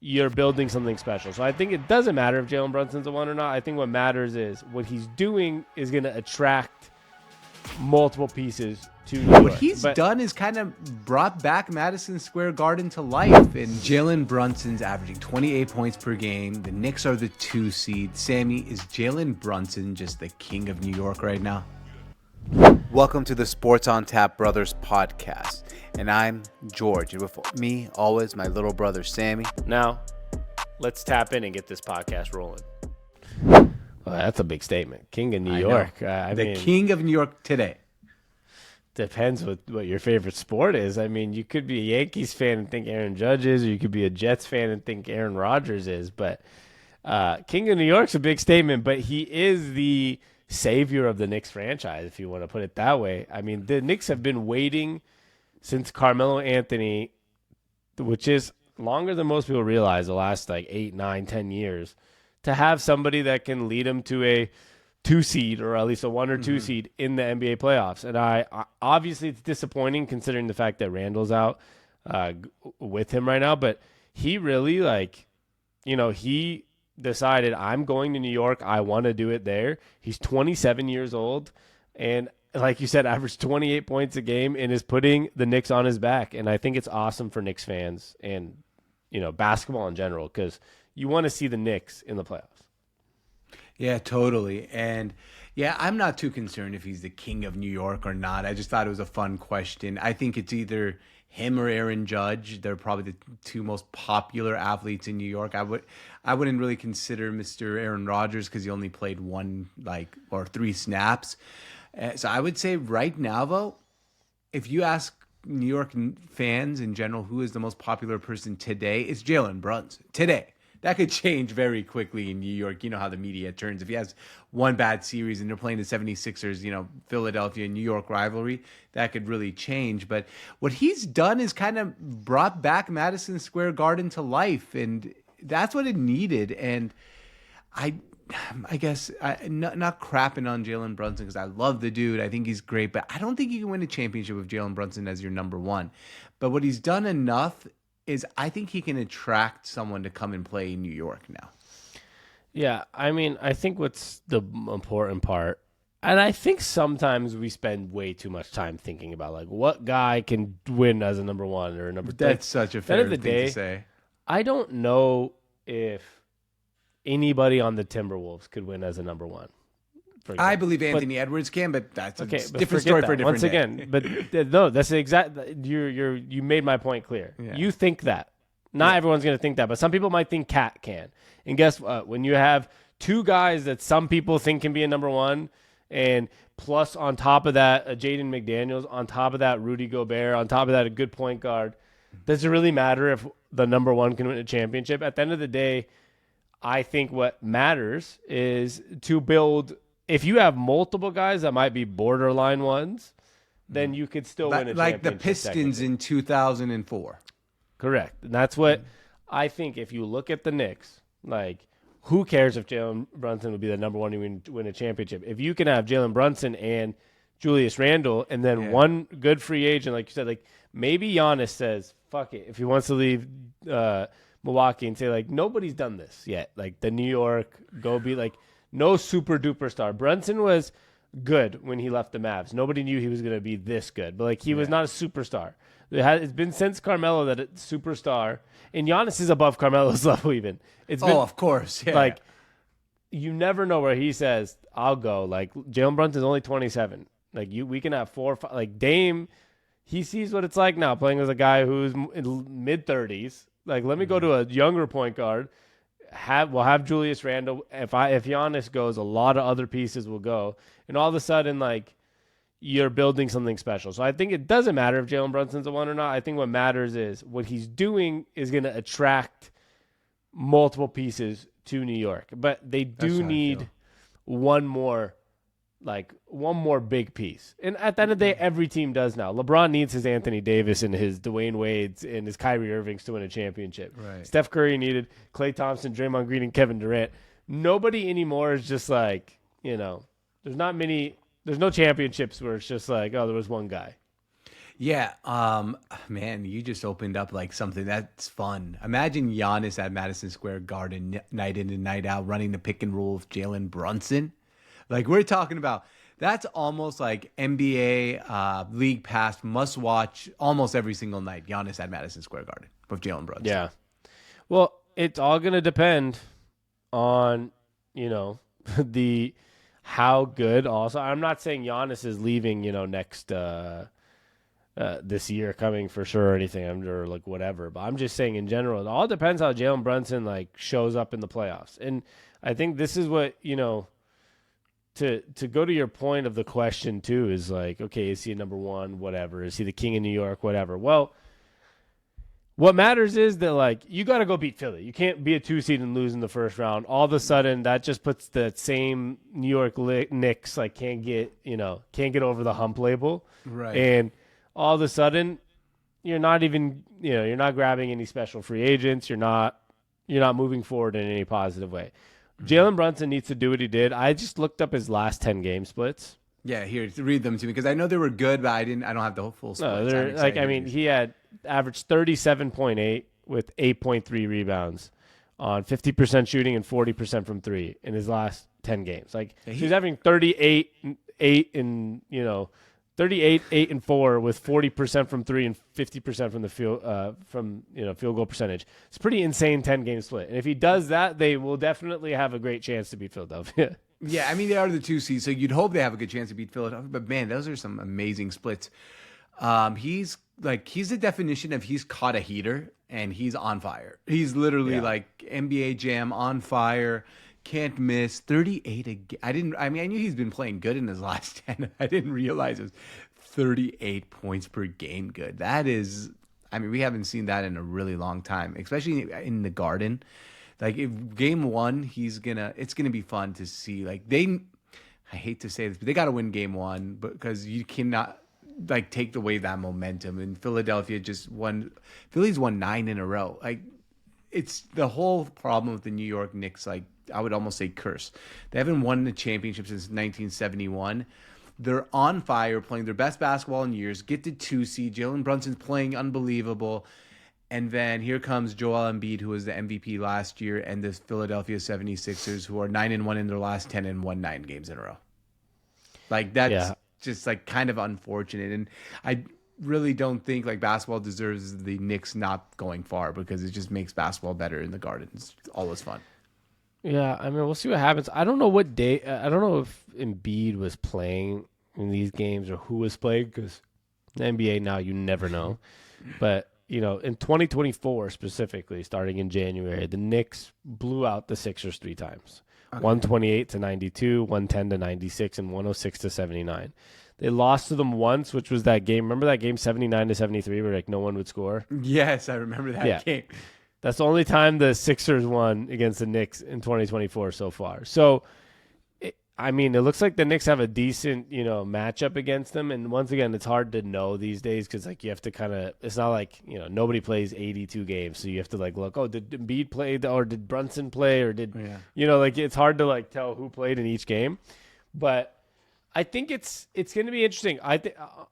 you're building something special. So I think it doesn't matter if Jalen Brunson's the one or not. I think what matters is what he's doing is going to attract multiple pieces to New York. What he's done is kind of brought back Madison Square Garden to life. And Jalen Brunson's averaging 28 points per game. The Knicks are the 2 seed. Sammy, is Jalen Brunson just the king of New York right now? Welcome to the Sports on Tap Brothers podcast. And I'm George. And with me, always, my little brother, Sammy. Now, let's tap in and get this podcast rolling. Well, that's a big statement. King of New York. I mean, king of New York today. Depends what your favorite sport is. I mean, you could be a Yankees fan and think Aaron Judge is, or you could be a Jets fan and think Aaron Rodgers is. But King of New York's a big statement, but he is the savior of the Knicks franchise, if you want to put it that way. I mean, the Knicks have been waiting since Carmelo Anthony, which is longer than most people realize, the last like 8, 9, 10 years, to have somebody that can lead them to a 2 seed or at least a 1 or 2 seed in the NBA playoffs. And I obviously it's disappointing considering the fact that Randall's out with him right now, but he really he decided, I'm going to New York. I want to do it there. He's 27 years old and, like you said, averaged 28 points a game and is putting the Knicks on his back. And I think it's awesome for Knicks fans and, basketball in general, because you want to see the Knicks in the playoffs. Yeah, totally. And yeah, I'm not too concerned if he's the king of New York or not. I just thought it was a fun question. I think it's either him or Aaron Judge. They're probably the 2 most popular athletes in New York. I wouldn't really consider Mr. Aaron Rodgers because he only played 3 snaps. So I would say right now, though, if you ask New York fans in general who is the most popular person today, it's Jalen Brunson. Today. That could change very quickly in New York. You know how the media turns. If he has one bad series and they're playing the 76ers, Philadelphia, New York rivalry, that could really change. But what he's done is kind of brought back Madison Square Garden to life, and that's what it needed. And I guess not crapping on Jalen Brunson because I love the dude. I think he's great, but I don't think you can win a championship with Jalen Brunson as your number 1. But what he's done enough is I think he can attract someone to come and play in New York now. Yeah, I mean, I think what's the important part, and I think sometimes we spend way too much time thinking about, like, what guy can win as a number 1 or a number 2. That's such a fair thing to say. I don't know if anybody on the Timberwolves could win as a number 1. I believe Anthony Edwards can, but that's a different that. story for a different Once day. again, but no, that's the exact. You made my point clear. Yeah. You think that. Not everyone's going to think that, but some people might think Cat can. And guess what? When you have 2 guys that some people think can be a number 1, and plus on top of that, Jaden McDaniels, on top of that, Rudy Gobert, on top of that, a good point guard, does it really matter if the number 1 can win a championship? At the end of the day, I think what matters is to build. If you have multiple guys that might be borderline ones, then you could still win a championship. Like the Pistons in 2004. Correct. And that's what I think. If you look at the Knicks, like, who cares if Jalen Brunson would be the number 1 to win a championship? If you can have Jalen Brunson and Julius Randle and then one good free agent, like you said, like maybe Giannis says, fuck it, if he wants to leave Milwaukee and say, like, nobody's done this yet. Like the New York, go be like, no super duper star. Brunson was good when he left the Mavs. Nobody knew he was going to be this good, but like he was not a superstar. It's been since Carmelo that it's superstar, and Giannis is above Carmelo's level even. Of course. Yeah. Like, you never know where he says, I'll go. Like, Jalen Brunson's only 27. Like, we can have 4 or 5. Like, Dame, he sees what it's like now playing as a guy who's in mid-30s. Like, let me go to a younger point guard. We'll have Julius Randle. If Giannis goes, a lot of other pieces will go, and all of a sudden, like, you're building something special. So I think it doesn't matter if Jalen Brunson's the one or not. I think what matters is what he's doing is going to attract multiple pieces to New York, but they do need one more big piece. And at the end of the day, every team does now. LeBron needs his Anthony Davis and his Dwayne Wades and his Kyrie Irvings to win a championship. Right. Steph Curry needed Klay Thompson, Draymond Green, and Kevin Durant. Nobody anymore is just like, there's no championships where it's just like, oh, there was one guy. Yeah, man, you just opened up like something that's fun. Imagine Giannis at Madison Square Garden night in and night out running the pick and roll with Jalen Brunson. Like we're talking about, that's almost like NBA League Pass must watch almost every single night. Giannis at Madison Square Garden with Jalen Brunson. Yeah. Well, it's all going to depend on, the how good also. I'm not saying Giannis is leaving, next this year coming for sure or anything, or like whatever. But I'm just saying in general, it all depends how Jalen Brunson like shows up in the playoffs. And I think this is what, to go to your point of the question too is like, okay, is he a number one? Whatever. Is he the king of New York? Whatever. Well, what matters is that like you got to go beat Philly. You can't be a 2 seed and lose in the first round. All of a sudden, that just puts the same New York Knicks like can't get over the hump label. Right. And all of a sudden, you're not even you're not grabbing any special free agents. You're not moving forward in any positive way. Jalen Brunson needs to do what he did. I just looked up his last 10 game splits. Yeah, here, read them to me because I know they were good, but I don't have the full splits. No, he had averaged 37.8 with 8.3 rebounds on 50% shooting and 40% from three in his last 10 games. Like he's having 38, 8 and 38, 8 and 4 with 40% from three and 50% from the field field goal percentage. It's a pretty insane 10-game split. And if he does that, they will definitely have a great chance to beat Philadelphia. Yeah, I mean, they are the 2 seeds, so you'd hope they have a good chance to beat Philadelphia. But man, those are some amazing splits. He's the definition of he's caught a heater and he's on fire. He's literally like NBA Jam on fire. Can't miss. 38 again. I knew he's been playing good in his last 10. I didn't realize it was 38 points per game good. That is, we haven't seen that in a really long time, especially in the Garden. Like if game one, it's gonna be fun to see. Like I hate to say this, but they got to win game one because you cannot like take away that momentum. And Philadelphia Philly's won 9 in a row. Like it's the whole problem with the New York Knicks. Like I would almost say curse. They haven't won the championship since 1971. They're on fire, playing their best basketball in years. Get to 2 seed. Jalen Brunson's playing unbelievable. And then here comes Joel Embiid, who was the MVP last year, and the Philadelphia 76ers, who are 9-1 in their last 10 and won 9 games in a row. Like that's just like kind of unfortunate. And I really don't think like basketball deserves the Knicks not going far because it just makes basketball better in the Garden. It's always fun. Yeah, we'll see what happens. I don't know what day. I don't know if Embiid was playing in these games or who was playing because the NBA now you never know. But in 2024 specifically, starting in January, the Knicks blew out the Sixers 3 times. Okay. 128-92, 110-96, and 106-79. They lost to them once, which was that game. Remember that game 79-73 where like no one would score? Yes, I remember that game. That's the only time the Sixers won against the Knicks in 2024 so far. So, it looks like the Knicks have a decent, matchup against them. And once again, it's hard to know these days because, like, you have to kind of – it's not like, nobody plays 82 games. So you have to, like, look, oh, did Embiid play or did Brunson play or did – it's hard to, like, tell who played in each game. But I think it's going to be interesting.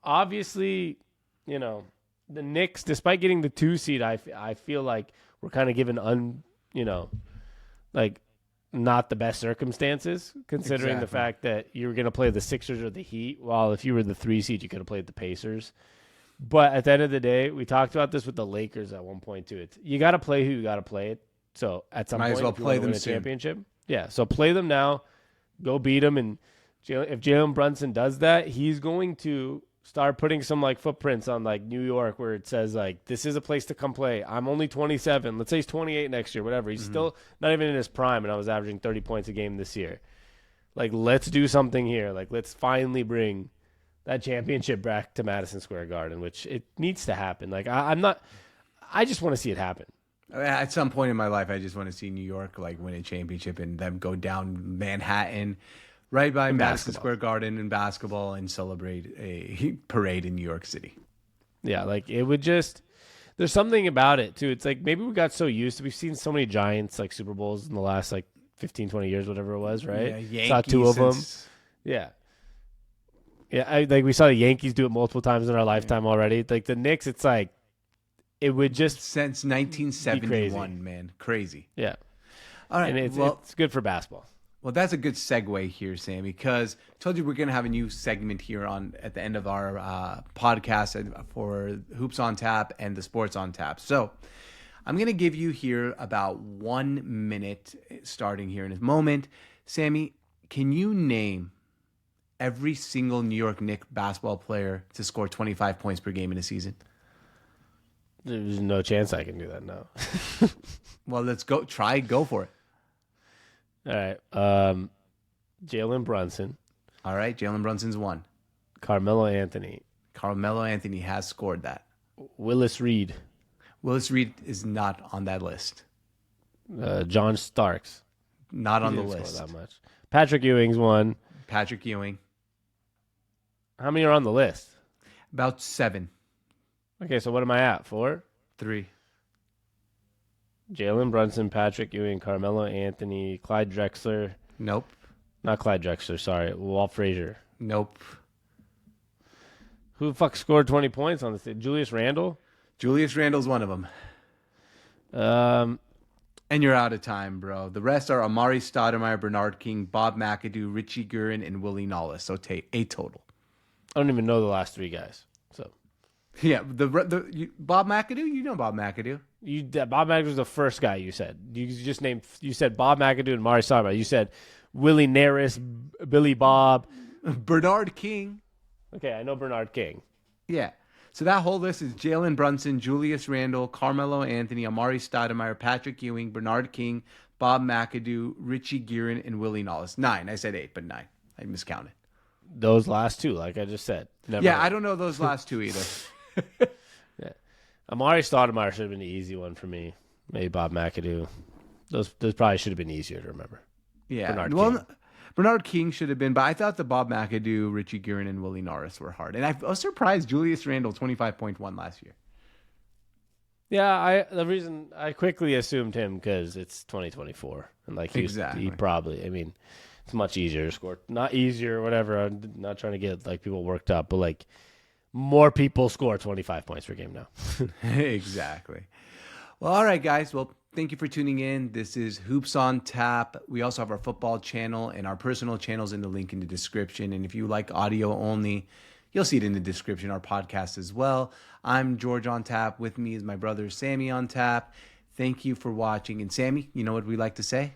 Obviously, the Knicks, despite getting the 2 seed, I feel like – we're kind of given not the best circumstances, considering the fact that you were going to play the Sixers or the Heat, while if you were the 3 seed, you could have played the Pacers. But at the end of the day, we talked about this with the Lakers at one point too. You got to play who you got to play it. So at some point, as well if you play want to them win a soon. championship, so play them now, go beat them, and if Jalen Brunson does that, he's going to start putting some like footprints on like New York where it says like this is a place to come play. I'm only 27. Let's say he's 28 next year, whatever. He's still not even in his prime, and I was averaging 30 points a game this year. Like, let's do something here. Like, let's finally bring that championship back to Madison Square Garden, which it needs to happen. Like, I just want to see it happen. At some point in my life, I just want to see New York like win a championship and them go down Manhattan, right by Madison Square Garden in basketball and celebrate a parade in New York City. Yeah, like it would just – there's something about it, too. It's like maybe we got so used to – we've seen so many Giants, like, Super Bowls in the last, like, 15, 20 years, whatever it was, right? Yeah, Yankees. Saw 2 of them. Yeah. Yeah, like we saw the Yankees do it multiple times in our lifetime already. Like the Knicks, it's like it would just Since be crazy. 1971, man. Crazy. Yeah, All right. and it's good for basketball. Well, that's a good segue here, Sammy, because I told you we're going to have a new segment here at the end of our podcast for Hoops on Tap and the Sports on Tap. So I'm going to give you here about 1 minute starting here in a moment. Sammy, can you name every single New York Knicks basketball player to score 25 points per game in a season? There's no chance I can do that now. Well, let's go. Go for it. All right. Jalen Brunson, All right, Jalen Brunson's one. Carmelo Anthony, Carmelo Anthony has scored that. Willis Reed, Willis Reed is not on that list. John Starks. Not on He the didn't list. score that much. Patrick Ewing's one. Patrick Ewing, How many are on the list? about 7. Okay, so what am I at? 4? 3. Jalen Brunson, Patrick Ewing, Carmelo Anthony, Clyde Drexler. Nope. Not Clyde Drexler, sorry. Walt Frazier. Nope. Who the fuck scored 20 points on this? Julius Randle? Julius Randle's one of them. And you're out of time, bro. The rest are Amari Stoudemire, Bernard King, Bob McAdoo, Richie Guerin, and Willie Nollis. So 8 total. I don't even know the last 3 guys. So Yeah, Bob McAdoo. You know Bob McAdoo. Bob McAdoo was the first guy you said. You just named. You said Bob McAdoo and Mari Stoudemire. You said Willie Naris, Billy Bob. Bernard King. Okay, I know Bernard King. Yeah. So that whole list is Jalen Brunson, Julius Randle, Carmelo Anthony, Amari Stoudemire, Patrick Ewing, Bernard King, Bob McAdoo, Richie Guerin, and Willie Nollis. 9. I said 8, but 9. I miscounted. Those last 2, like I just said. Never Yeah, heard. I don't know those last 2 either. Yeah. Amari Stoudemire should have been the easy one for me. Maybe Bob McAdoo. Those probably should have been easier to remember. Yeah. Bernard King. Bernard King should have been, but I thought the Bob McAdoo, Richie Guerin, and Willie Norris were hard. And I was surprised Julius Randle 25.1 last year. Yeah, the reason I quickly assumed him because it's 2024 and like Exactly. he probably. I mean, it's much easier to score. Not easier, whatever. I'm not trying to get like people worked up, but like more people score 25 points per game now. Exactly. Well, all right, guys. Well, thank you for tuning in. This is Hoops on Tap. We also have our football channel and our personal channels in the link in the description. And if you like audio only, you'll see it in the description, our podcast as well. I'm George on Tap. With me is my brother Sammy on Tap. Thank you for watching. And Sammy, you know what we like to say?